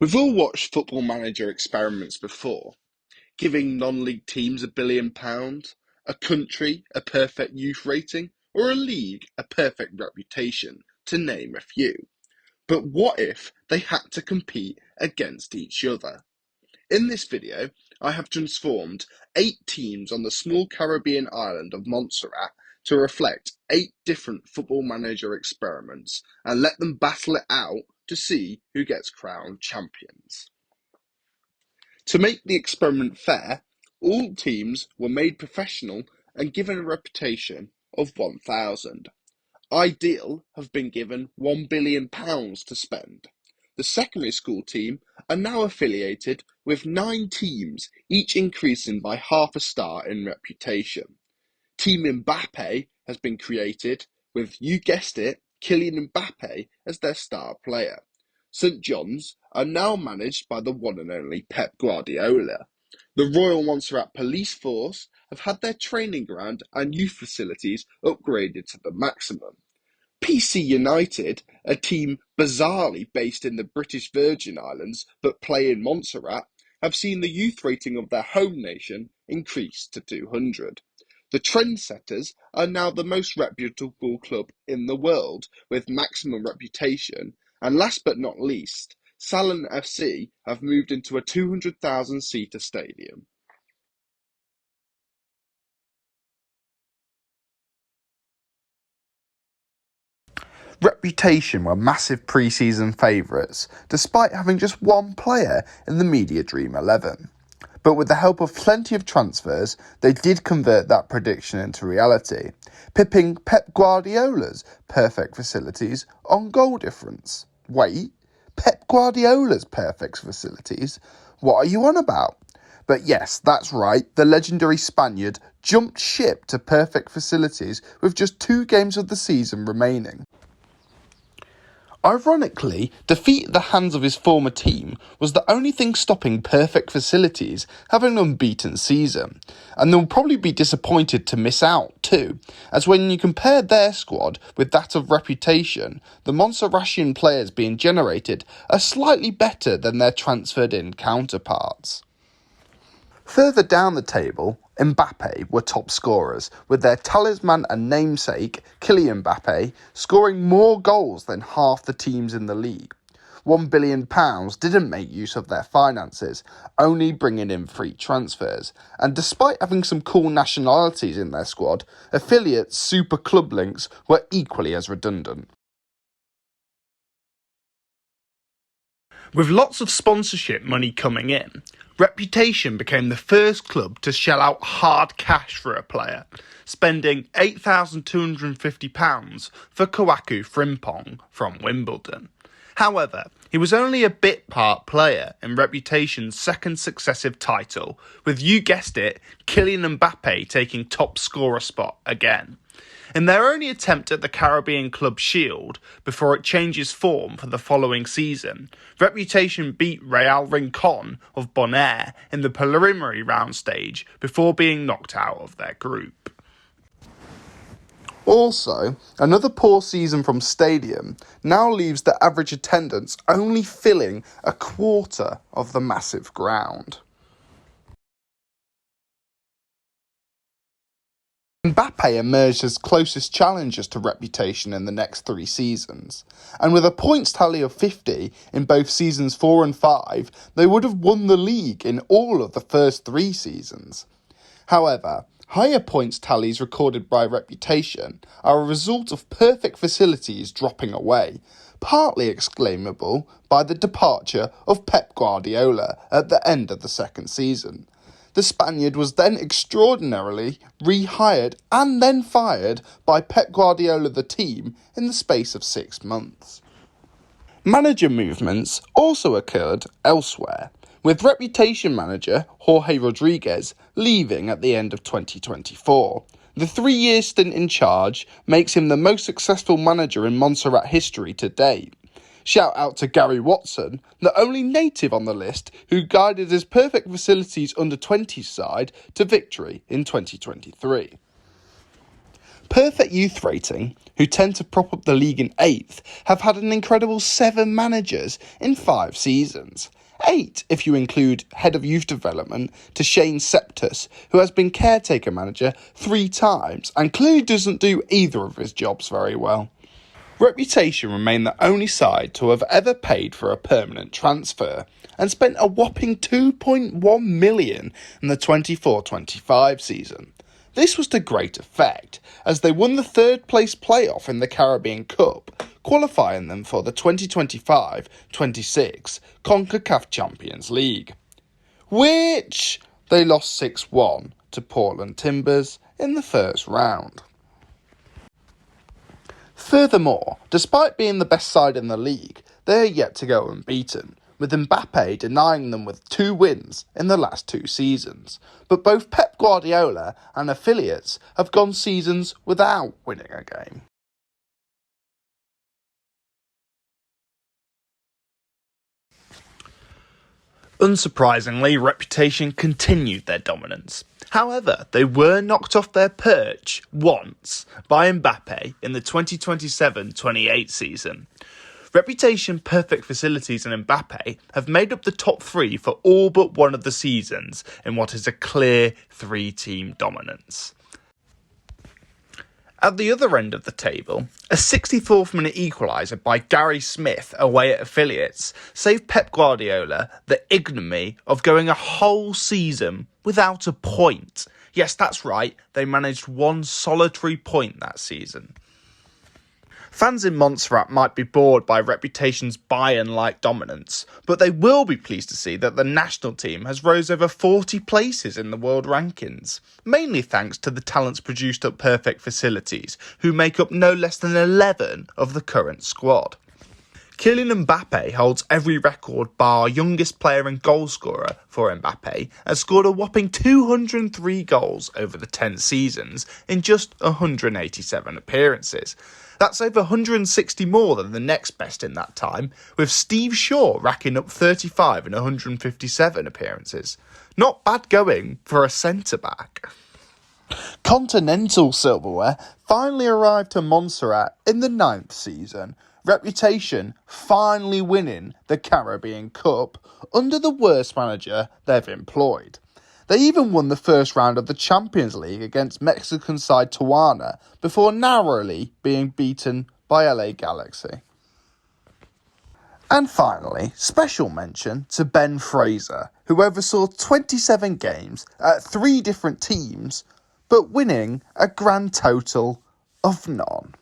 We've all watched Football Manager experiments before, giving non-league teams £1 billion, a country a perfect youth rating, or a league a perfect reputation, to name a few. But what if they had to compete against each other? In this video, I have transformed 8 teams on the small Caribbean island of Montserrat to reflect 8 different Football Manager experiments and let them battle it out to see who gets crowned champions. To make the experiment fair, all teams were made professional and given a reputation of 1,000. Ideal have been given £1 billion to spend. The secondary school team are now affiliated with 9 teams, each increasing by half a star in reputation. Team Mbappe has been created with, you guessed it, Kylian Mbappe as their star player. St John's are now managed by the one and only Pep Guardiola. The Royal Montserrat Police Force have had their training ground and youth facilities upgraded to the maximum. PC United, a team bizarrely based in the British Virgin Islands but play in Montserrat, have seen the youth rating of their home nation increase to 200. The Trendsetters are now the most reputable club in the world with maximum reputation, and last but not least, Salon FC have moved into a 200,000-seater stadium. Reputation were massive pre-season favourites, despite having just one player in the media Dream 11. But with the help of plenty of transfers, they did convert that prediction into reality, pipping Pep Guardiola's perfect facilities on goal difference. Wait, Pep Guardiola's perfect facilities? What are you on about? But yes, that's right, the legendary Spaniard jumped ship to perfect facilities with just 2 games of the season remaining. Ironically, defeat at the hands of his former team was the only thing stopping perfect facilities having an unbeaten season, and they'll probably be disappointed to miss out too, as when you compare their squad with that of reputation, the Montserratian players being generated are slightly better than their transferred in counterparts. Further down the table, Mbappe were top scorers, with their talisman and namesake, Kylian Mbappe, scoring more goals than half the teams in the league. £1 billion didn't make use of their finances, only bringing in free transfers, and despite having some cool nationalities in their squad, affiliate super club links were equally as redundant. With lots of sponsorship money coming in, Reputation became the first club to shell out hard cash for a player, spending £8,250 for Kouakou Frimpong from Wimbledon. However, he was only a bit part player in Reputation's second successive title, with, you guessed it, Kylian Mbappe taking top scorer spot again. In their only attempt at the Caribbean Club Shield, before it changes form for the following season, Reputation beat Royale Rincon of Bonaire in the preliminary round stage before being knocked out of their group. Also, another poor season from Stadium now leaves the average attendance only filling a quarter of the massive ground. Mbappe emerged as closest challengers to Reputation in the next 3 seasons, and with a points tally of 50 in both seasons 4 and 5, they would have won the league in all of the first 3 seasons. However, higher points tallies recorded by Reputation are a result of perfect facilities dropping away, partly explainable by the departure of Pep Guardiola at the end of the second season. The Spaniard was then extraordinarily rehired and then fired by Pep Guardiola the team in the space of 6 months. Manager movements also occurred elsewhere, with Reputation manager Jorge Rodriguez leaving at the end of 2024. The 3-year stint in charge makes him the most successful manager in Montserrat history to date. Shout out to Gary Watson, the only native on the list who guided his perfect facilities under-20s side to victory in 2023. Perfect Youth Rating, who tend to prop up the league in 8th, have had an incredible 7 managers in 5 seasons. 8 if you include Head of Youth Development to Shane Septus, who has been caretaker manager 3 times and clearly doesn't do either of his jobs very well. Reputation remain the only side to have ever paid for a permanent transfer and spent a whopping £2.1 million in the 24-25 season. This was to great effect, as they won the 3rd place playoff in the Caribbean Cup, qualifying them for the 2025-26 CONCACAF Champions League, which they lost 6-1 to Portland Timbers in the first round. Furthermore, despite being the best side in the league, they are yet to go unbeaten, with Mbappe denying them with 2 wins in the last 2 seasons. But both Pep Guardiola and affiliates have gone seasons without winning a game. Unsurprisingly, Reputation continued their dominance. However, they were knocked off their perch once by Mbappe in the 2027-28 season. Reputation, Perfect Facilities and Mbappe have made up the top 3 for all but one of the seasons in what is a clear 3-team dominance. At the other end of the table, a 64th minute equaliser by Gary Smith away at affiliates saved Pep Guardiola the ignominy of going a whole season without a point. Yes, that's right, they managed 1 solitary point that season. Fans in Montserrat might be bored by Reputation's Bayern-like dominance, but they will be pleased to see that the national team has rose over 40 places in the world rankings, mainly thanks to the talents produced at Perfect Facilities, who make up no less than 11 of the current squad. Kylian Mbappe holds every record bar youngest player and goalscorer for Mbappe, has scored a whopping 203 goals over the 10 seasons in just 187 appearances. That's over 160 more than the next best in that time, with Steve Shaw racking up 35 in 157 appearances. Not bad going for a centre-back. Continental silverware finally arrived to Montserrat in the 9th season, Reputation finally winning the Caribbean Cup under the worst manager they've employed. They even won the first round of the Champions League against Mexican side Tijuana before narrowly being beaten by LA Galaxy. And finally, special mention to Ben Fraser, who oversaw 27 games at 3 different teams, but winning a grand total of none.